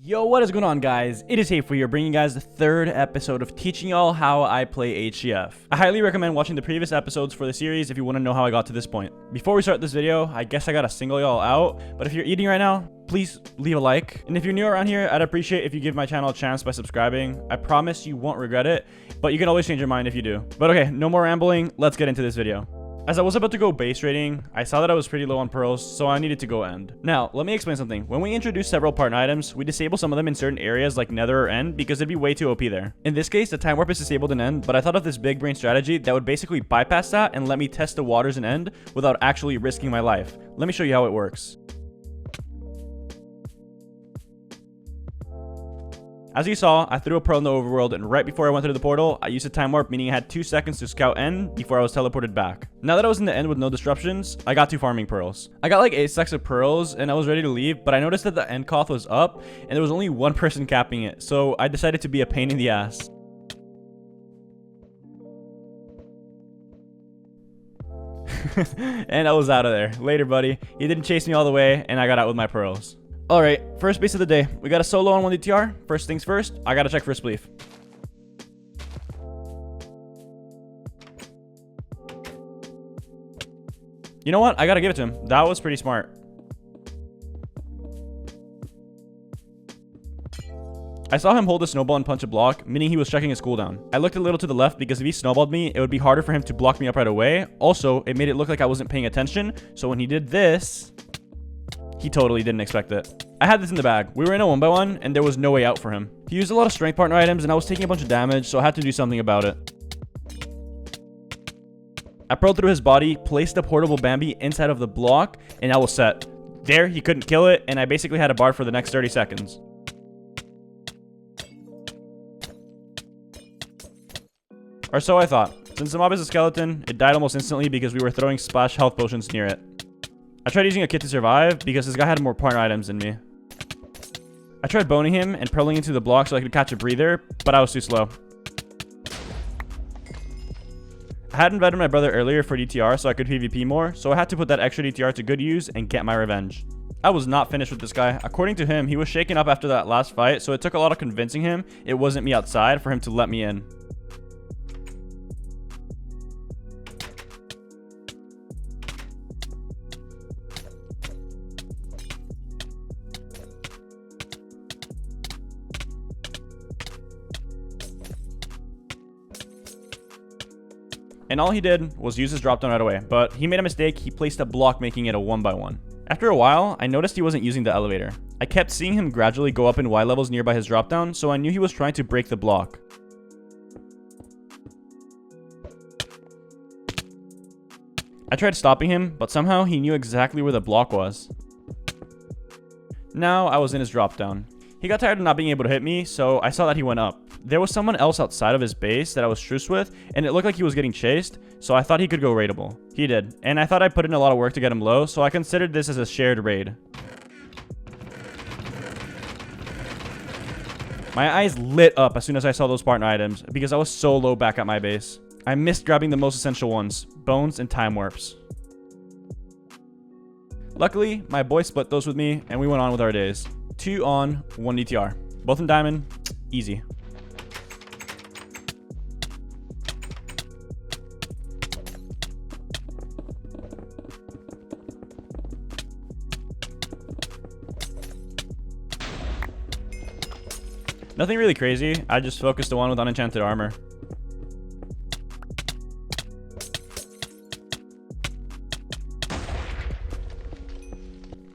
Yo, what is going on, guys? It is HateFoo here, bringing you guys the third episode of teaching y'all how I play HCF. I highly recommend watching the previous episodes for the series if you want to know how I got to this point. Before we start this video, I guess I gotta single y'all out, but if you're eating right now, please leave a like. And if you're new around here, I'd appreciate if you give my channel a chance by subscribing. I promise you won't regret it, but you can always change your mind if you do. But okay, no more rambling, let's get into this video. As I was about to go base rating, I saw that I was pretty low on pearls, so I needed to go end. Now, let me explain something. When we introduce several partner items, we disable some of them in certain areas like nether or end because it'd be way too OP there. In this case, the time warp is disabled in end, but I thought of this big brain strategy that would basically bypass that and let me test the waters in end without actually risking my life. Let me show you how it works. As you saw, I threw a pearl in the overworld, and right before I went through the portal, I used a time warp, meaning I had 2 seconds to scout end before I was teleported back. Now that I was in the end with no disruptions, I got to farming pearls. I got like 8 stacks of pearls, and I was ready to leave, but I noticed that the end coth was up, and there was only one person capping it, so I decided to be a pain in the ass. And I was out of there. Later, buddy. He didn't chase me all the way, and I got out with my pearls. Alright, first base of the day. We got a solo on 1 DTR. First things first, I gotta check for a spleef. You know what? I gotta give it to him. That was pretty smart. I saw him hold a snowball and punch a block, meaning he was checking his cooldown. I looked a little to the left because if he snowballed me, it would be harder for him to block me up right away. Also, it made it look like I wasn't paying attention, so when he did this, he totally didn't expect it. I had this in the bag. We were in a 1x1, and there was no way out for him. He used a lot of strength partner items, and I was taking a bunch of damage, so I had to do something about it. I pearled through his body, placed a portable Bambi inside of the block, and I was set. There, he couldn't kill it, and I basically had a bard for the next 30 seconds. Or so I thought. Since the mob is a skeleton, it died almost instantly because we were throwing splash health potions near it. I tried using a kit to survive because this guy had more partner items than me. I tried boning him and pearling into the block so I could catch a breather, but I was too slow. I had invited my brother earlier for DTR so I could PvP more, so I had to put that extra DTR to good use and get my revenge. I was not finished with this guy. According to him, he was shaken up after that last fight, so it took a lot of convincing him it wasn't me outside for him to let me in. And all he did was use his dropdown right away, but he made a mistake. He placed a block, making it a 1x1. After a while, I noticed he wasn't using the elevator. I kept seeing him gradually go up in Y levels nearby his dropdown, so I knew he was trying to break the block. I tried stopping him, but somehow he knew exactly where the block was. Now I was in his dropdown. He got tired of not being able to hit me, so I saw that he went up. There was someone else outside of his base that I was truce with, and it looked like he was getting chased, so I thought he could go raidable. He did, and I thought I put in a lot of work to get him low, so I considered this as a shared raid. My eyes lit up as soon as I saw those partner items, because I was so low back at my base. I missed grabbing the most essential ones, bones and time warps. Luckily, my boy split those with me, and we went on with our days. 2 on, 1 DTR. Both in diamond, easy. Nothing really crazy, I just focused the one with unenchanted armor.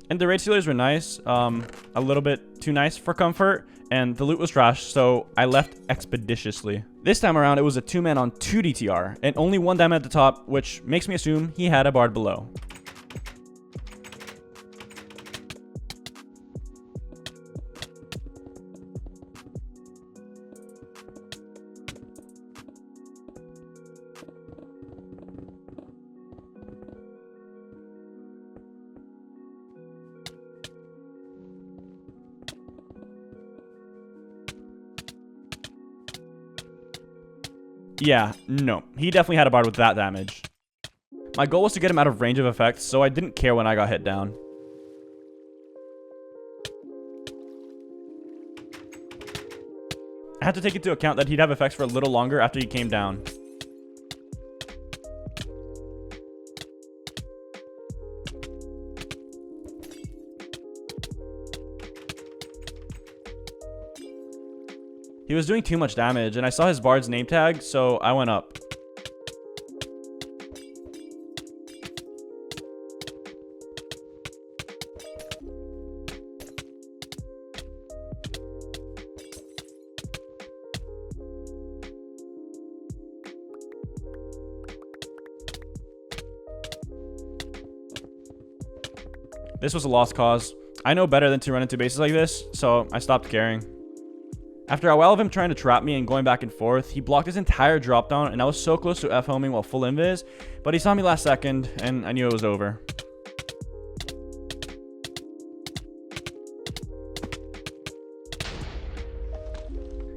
And the raid sealers were nice, a little bit too nice for comfort, and the loot was trash, so I left expeditiously. This time around, it was a 2-man on 2 DTR, and only 1 diamond at the top, which makes me assume he had a bard below. Yeah, no. He definitely had a bard with that damage. My goal was to get him out of range of effects, so I didn't care when I got hit down. had to take into account that he'd have effects for a little longer after he came down. He was doing too much damage, and I saw his bard's name tag, so I went up. This was a lost cause. I know better than to run into bases like this, so I stopped caring. After a while of him trying to trap me and going back and forth, he blocked his entire drop down, and I was so close to F-homing while full invis, but he saw me last second, and I knew it was over.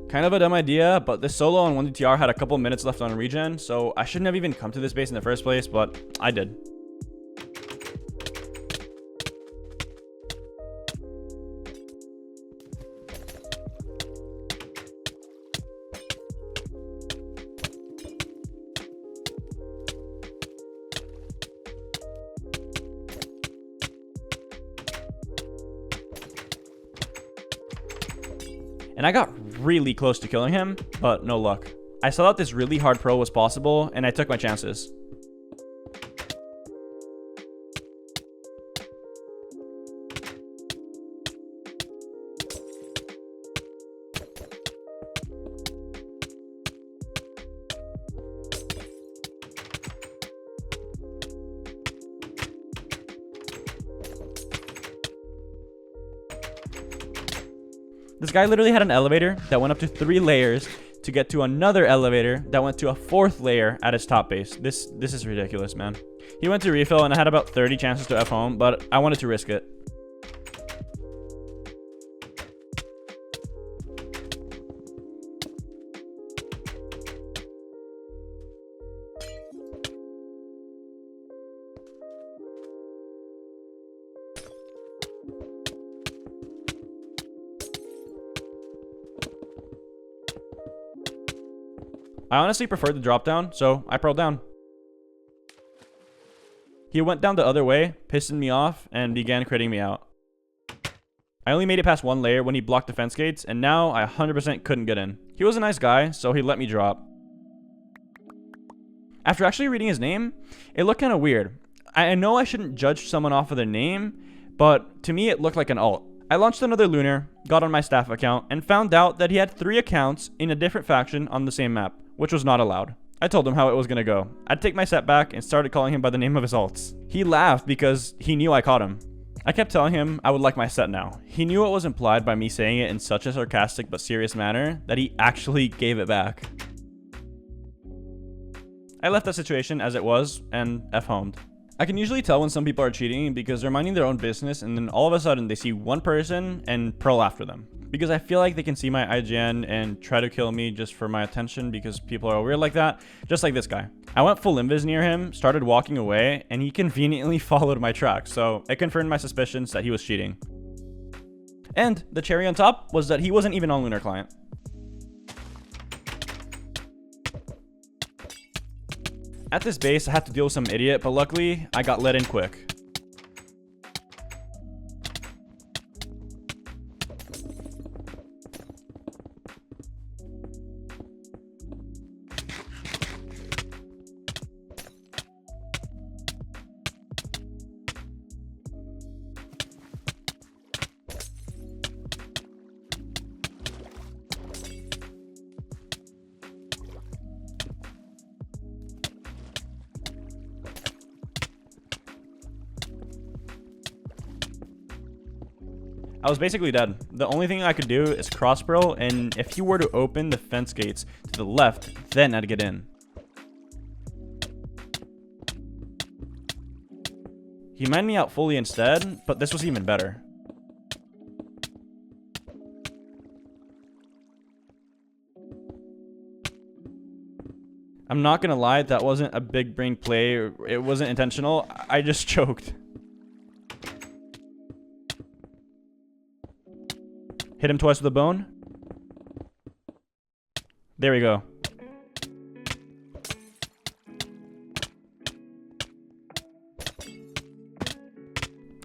Kind of a dumb idea, but this solo on 1DTR had a couple minutes left on regen, so I shouldn't have even come to this base in the first place, but I did. And I got really close to killing him, but no luck. I saw that this really hard pro was possible, and I took my chances. This guy literally had an elevator that went up to 3 layers to get to another elevator that went to a 4th layer at his top base. This is ridiculous, man. He went to refill and I had about 30 chances to F-home, but I wanted to risk it. I honestly preferred the drop down, so I pearled down. He went down the other way, pissing me off, and began critting me out. I only made it past 1 layer when he blocked defense gates, and now I 100% couldn't get in. He was a nice guy, so he let me drop. After actually reading his name, it looked kind of weird. I know I shouldn't judge someone off of their name, but to me it looked like an alt. I launched another lunar, got on my staff account, and found out that he had 3 accounts in a different faction on the same map, which was not allowed. I told him how it was gonna go. I'd take my set back and started calling him by the name of his alts. He laughed because he knew I caught him. I kept telling him I would like my set now. He knew what was implied by me saying it in such a sarcastic but serious manner that he actually gave it back. I left that situation as it was and F-homed. I can usually tell when some people are cheating because they're minding their own business and then all of a sudden they see one person and pearl after them. Because I feel like they can see my IGN and try to kill me just for my attention because people are weird like that, just like this guy. I went full invis near him, started walking away, and he conveniently followed my track, so it confirmed my suspicions that he was cheating. And the cherry on top was that he wasn't even on Lunar Client. At this base, I had to deal with some idiot, but luckily, I got let in quick. I was basically dead. The only thing I could do is cross pearl, and if he were to open the fence gates to the left, then I'd get in. He mined me out fully instead, but this was even better. I'm not gonna lie, that wasn't a big brain play. It wasn't intentional. I just choked. Hit him twice with a bone. There we go.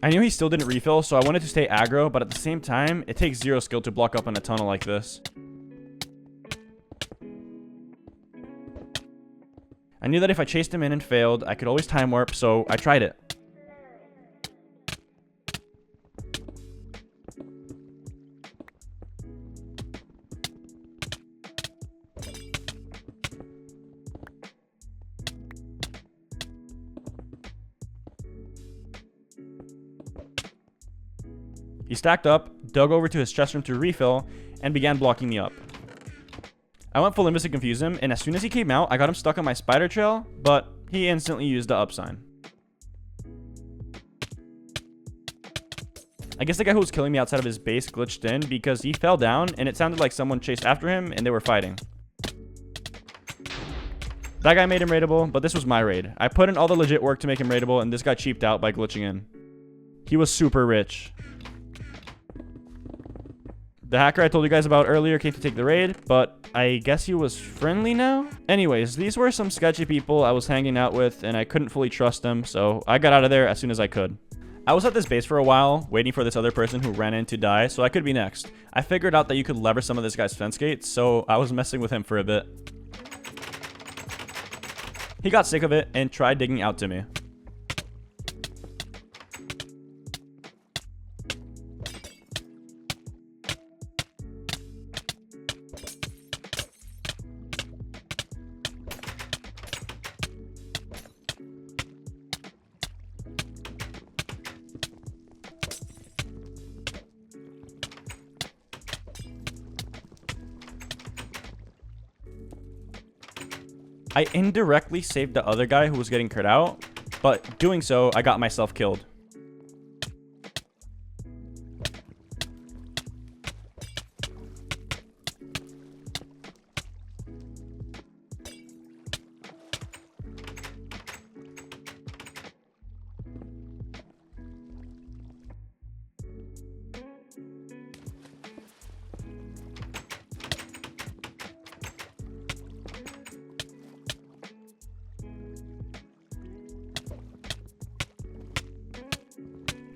I knew he still didn't refill, so I wanted to stay aggro, but at the same time, it takes 0 skill to block up in a tunnel like this. I knew that if I chased him in and failed, I could always time warp, so I tried it. He stacked up, dug over to his chest room to refill, and began blocking me up. I went full Limbus to confuse him, and as soon as he came out, I got him stuck on my spider trail, but he instantly used the up sign. I guess the guy who was killing me outside of his base glitched in because he fell down, and it sounded like someone chased after him, and they were fighting. That guy made him raidable, but this was my raid. I put in all the legit work to make him raidable, and this guy cheaped out by glitching in. He was super rich. The hacker I told you guys about earlier came to take the raid, but I guess he was friendly now? Anyways, these were some sketchy people I was hanging out with, and I couldn't fully trust them, so I got out of there as soon as I could. I was at this base for a while, waiting for this other person who ran in to die, so I could be next. I figured out that you could lever some of this guy's fence gates, so I was messing with him for a bit. He got sick of it and tried digging out to me. I indirectly saved the other guy who was getting crit out, but doing so, I got myself killed.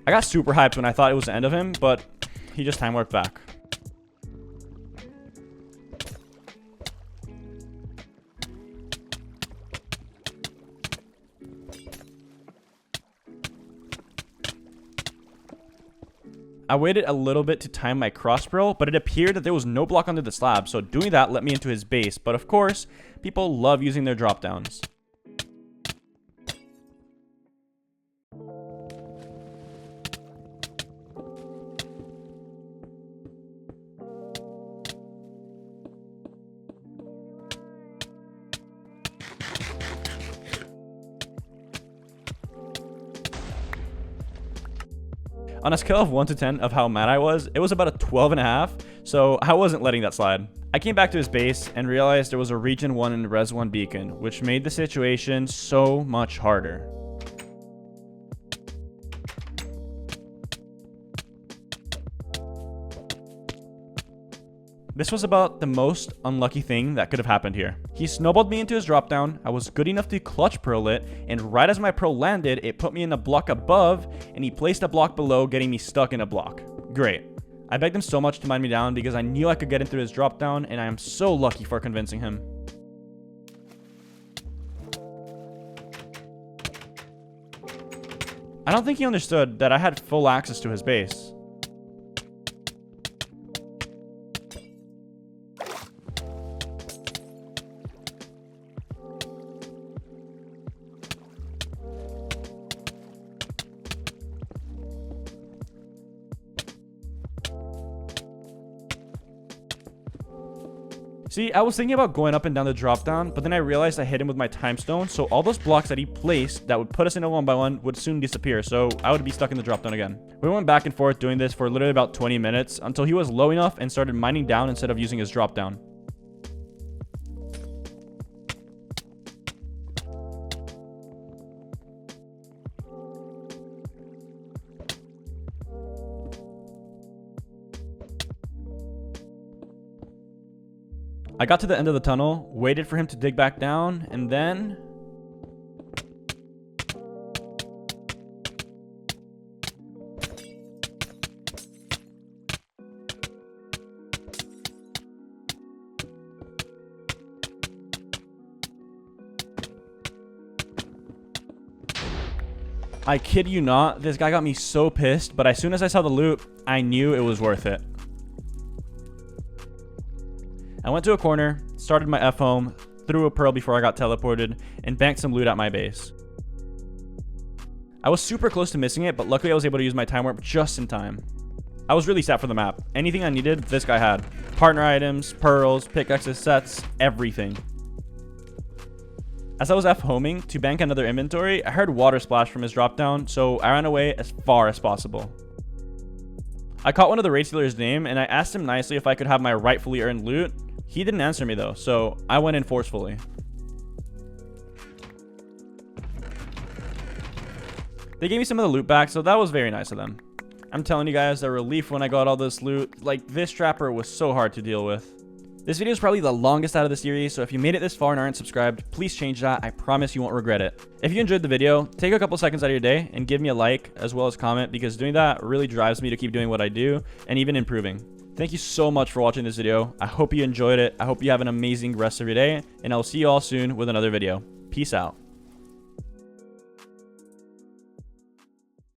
I got super hyped when I thought it was the end of him, but he just time warped back. I waited a little bit to time my cross barrel, but it appeared that there was no block under the slab, so doing that let me into his base, but of course, people love using their drop downs. On a scale of 1 to 10 of how mad I was, it was about a 12.5, so I wasn't letting that slide. I came back to his base and realized there was a Region 1 and Res 1 beacon, which made the situation so much harder. This was about the most unlucky thing that could have happened here. He snowballed me into his drop down, I was good enough to clutch pearl it, and right as my pearl landed, it put me in a block above, and he placed a block below, getting me stuck in a block. Great. I begged him so much to mind me down because I knew I could get in through his drop down, and I am so lucky for convincing him. I don't think he understood that I had full access to his base. See, I was thinking about going up and down the drop down, but then I realized I hit him with my time stone, so all those blocks that he placed that would put us in a 1x1 would soon disappear, so I would be stuck in the drop down again. We went back and forth doing this for literally about 20 minutes until he was low enough and started mining down instead of using his drop down. I got to the end of the tunnel, waited for him to dig back down, and then... I kid you not, this guy got me so pissed, but as soon as I saw the loot, I knew it was worth it. I went to a corner, started my F home, threw a pearl before I got teleported, and banked some loot at my base. I was super close to missing it, but luckily I was able to use my time warp just in time. I was really set for the map. Anything I needed, this guy had. Partner items, pearls, pickaxes, sets, everything. As I was F-homing to bank another inventory, I heard water splash from his drop down, so I ran away as far as possible. I caught one of the raid stealer's name, and I asked him nicely if I could have my rightfully earned loot. He didn't answer me though, so I went in forcefully. They gave me some of the loot back, so that was very nice of them. I'm telling you guys, the relief when I got all this loot, like this trapper was so hard to deal with. This video is probably the longest out of the series, so if you made it this far and aren't subscribed, please change that. I promise you won't regret it. If you enjoyed the video, take a couple seconds out of your day and give me a like as well as comment, because doing that really drives me to keep doing what I do and even improving. Thank you so much for watching this video. I hope you enjoyed it. I hope you have an amazing rest of your day, and I'll see you all soon with another video. Peace out.